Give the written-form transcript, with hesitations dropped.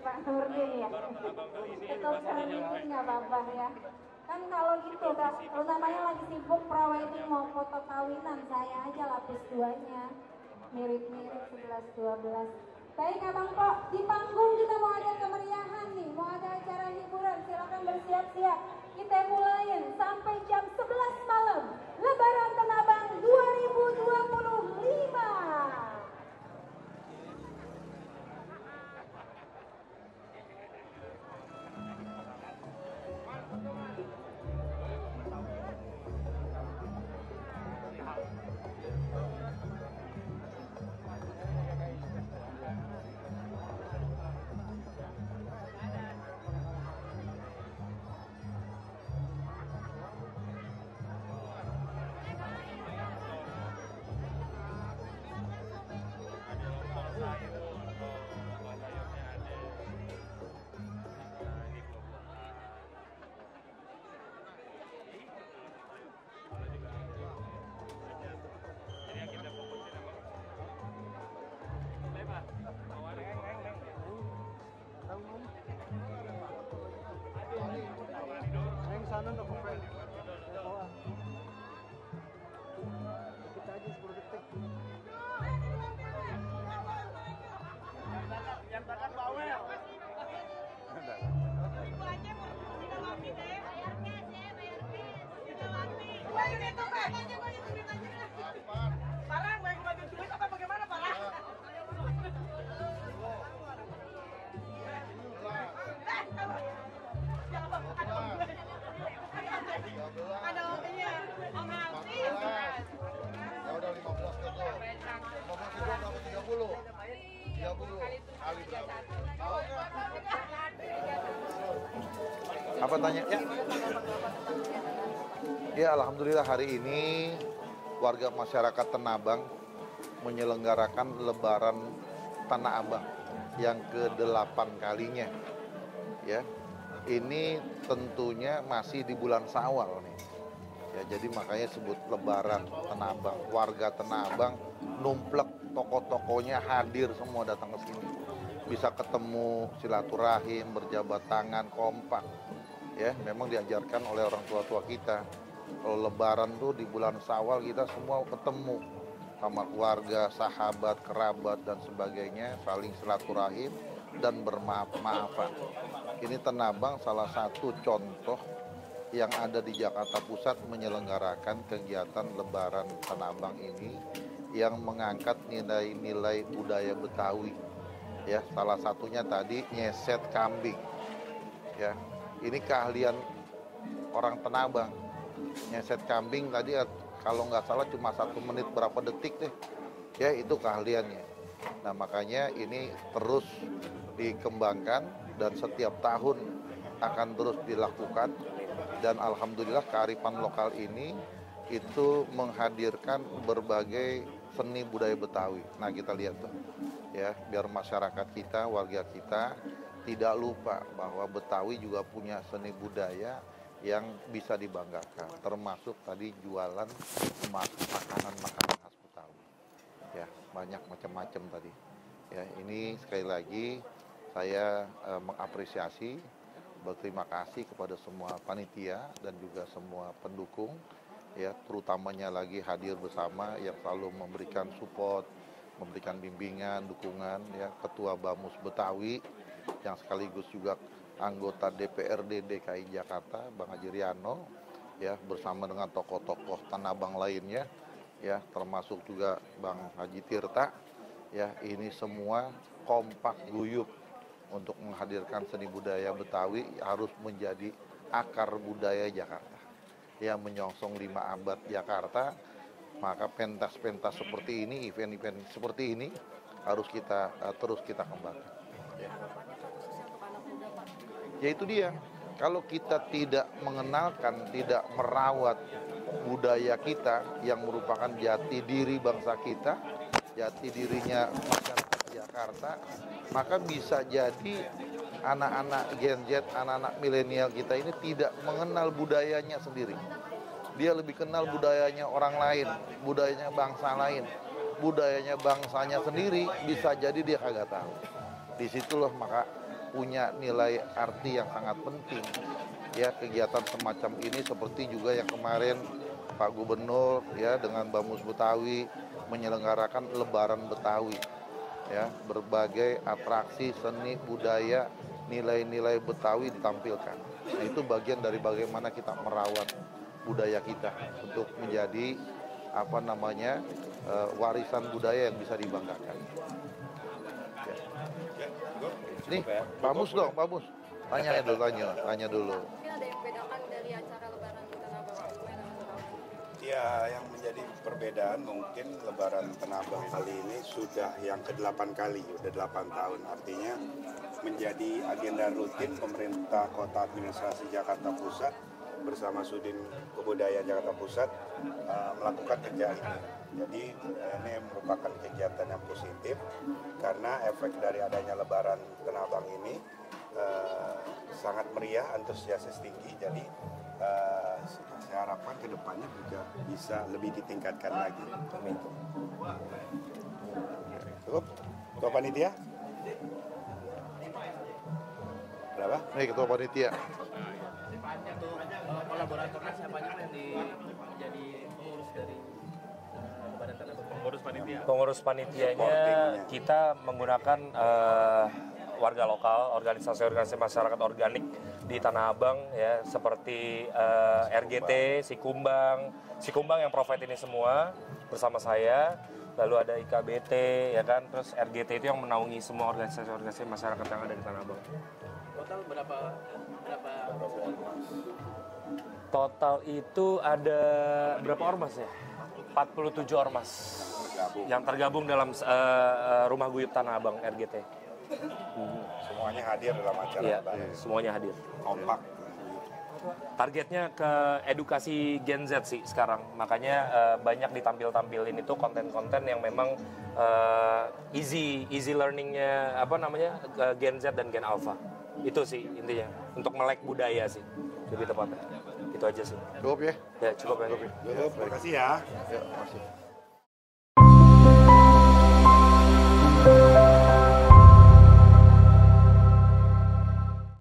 Pak Nurdin ya. Cukup sedikit nggak apa-apa ya. Kan kalau gitu, utamanya lagi sibuk prawedding mau foto kawinan, saya aja lapis duanya. Mirip-mirip 11-12. Baik Abang Pok, di panggung kita mau ada kemeriahan nih, mau ada acara hiburan, silakan bersiap-siap. Kita mulain sampai jam 11 malam. Lebaran Tanabang 2025. Sana untuk kita aja 10 detik. Yang takkan bawel. Itu aja mau kita mati deh. Bayar cash ya, bayar cash. Kita mati. Wah, ini tuh Pak. Parang, mau ngeluarin duit apa bagaimana, Parang? Ada ini Om Hafiz. Ya udah 15 gitu. 15 itu berapa? 30. 30 kali berapa? Apa tanya? Ya. Ya, alhamdulillah hari ini warga masyarakat Tanabang menyelenggarakan Lebaran Tanah Abang yang ke-8 kalinya. Ya. Ini tentunya masih di bulan Syawal nih. Ya, jadi makanya sebut Lebaran Tanah Abang. Warga Tanah Abang numplek, toko-tokonya hadir semua datang ke sini. Bisa ketemu, silaturahim, berjabat tangan, kompak. Ya, memang diajarkan oleh orang tua-tua kita. Kalau Lebaran tuh di bulan Syawal kita semua ketemu sama keluarga, sahabat, kerabat dan sebagainya, saling silaturahim dan bermaaf-maafan. Ini Tanabang salah satu contoh yang ada di Jakarta Pusat menyelenggarakan kegiatan Lebaran Tanabang ini yang mengangkat nilai-nilai budaya Betawi. Ya, salah satunya tadi nyeset kambing. Ya, ini keahlian orang Tanabang. Nyeset kambing tadi kalau nggak salah cuma 1 menit berapa detik deh. Ya, itu keahliannya. Nah, makanya ini terus dikembangkan dan setiap tahun akan terus dilakukan, dan alhamdulillah kearifan lokal ini itu menghadirkan berbagai seni budaya Betawi. Nah, kita lihat tuh ya, biar masyarakat kita, warga kita tidak lupa bahwa Betawi juga punya seni budaya yang bisa dibanggakan, termasuk tadi jualan makanan-makanan khas Betawi. Ya, banyak macam-macam tadi. Ya, ini sekali lagi saya mengapresiasi, berterima kasih kepada semua panitia dan juga semua pendukung, ya, terutamanya lagi hadir bersama yang selalu memberikan support, memberikan bimbingan, dukungan, ya, Ketua Bamus Betawi yang sekaligus juga anggota DPRD DKI Jakarta, Bang Haji Riano, ya, bersama dengan tokoh-tokoh Tanabang lainnya, ya, termasuk juga Bang Haji Tirta. Ya, ini semua kompak guyup untuk menghadirkan seni budaya Betawi harus menjadi akar budaya Jakarta. Yang menyongsong 5 abad Jakarta, maka pentas-pentas seperti ini, event-event seperti ini harus kita terus kita kembangkan. Ya itu dia, kalau kita tidak mengenalkan, tidak merawat budaya kita yang merupakan jati diri bangsa kita, jati dirinya masyarakat Jakarta, maka bisa jadi anak-anak Gen Z, anak-anak milenial kita ini tidak mengenal budayanya sendiri. Dia lebih kenal budayanya orang lain, budayanya bangsa lain, budayanya bangsanya sendiri bisa jadi dia kagak tahu. Disitulah maka punya nilai arti yang sangat penting. Ya, kegiatan semacam ini seperti juga yang kemarin Pak Gubernur ya dengan Bamus Betawi menyelenggarakan Lebaran Betawi. Ya, berbagai atraksi seni budaya, nilai-nilai Betawi ditampilkan. Nah, itu bagian dari bagaimana kita merawat budaya kita untuk menjadi warisan budaya yang bisa dibanggakan. Nih, Pak Mus dong, Pak Mus. Tanya dulu. Mungkin ada yang bedakan dari acara Lebaran di Tanah Abang sebelumnya dengan tahun ini? Ya, yang menjadi perbedaan mungkin Lebaran Tanah Abang kali ini sudah yang ke-8 kali, sudah 8 tahun. Artinya menjadi agenda rutin pemerintah Kota Administrasi Jakarta Pusat bersama Sudin Kebudayaan Jakarta Pusat melakukan kegiatan ini. Jadi ini merupakan kegiatan yang positif karena efek dari adanya Lebaran Tanah Abang ini sangat meriah, antusiasnya tinggi. Jadi saya harapkan ke depannya juga bisa lebih ditingkatkan lagi. Amin. Cukup? Ketua Panitia? Berapa? Nih, Ketua Panitia. Kolaboratornya siapa aja yang jadi pengurus dari Lebaran Tanah Abang? Pengurus panitianya kita menggunakan warga lokal, organisasi masyarakat organik di Tanah Abang ya, seperti RGT, Sikumbang yang provide ini semua bersama saya, lalu ada IKBT ya kan, terus RGT itu yang menaungi semua organisasi masyarakat yang ada di Tanah Abang. Total berapa Total itu ada berapa ormas ya? 47 ormas yang tergabung dalam Rumah Guyub Tanah Abang RGT. Semuanya hadir dalam acara. Iya, semuanya hadir. Kompak. Targetnya ke edukasi Gen Z sih sekarang, makanya banyak ditampilin itu konten-konten yang memang easy learningnya Gen Z dan Gen Alpha. Itu sih intinya, untuk melek budaya sih lebih tepatnya. Itu aja sih. Cukup ya? Ya cukup ya. Terima kasih ya. Ya, makasih.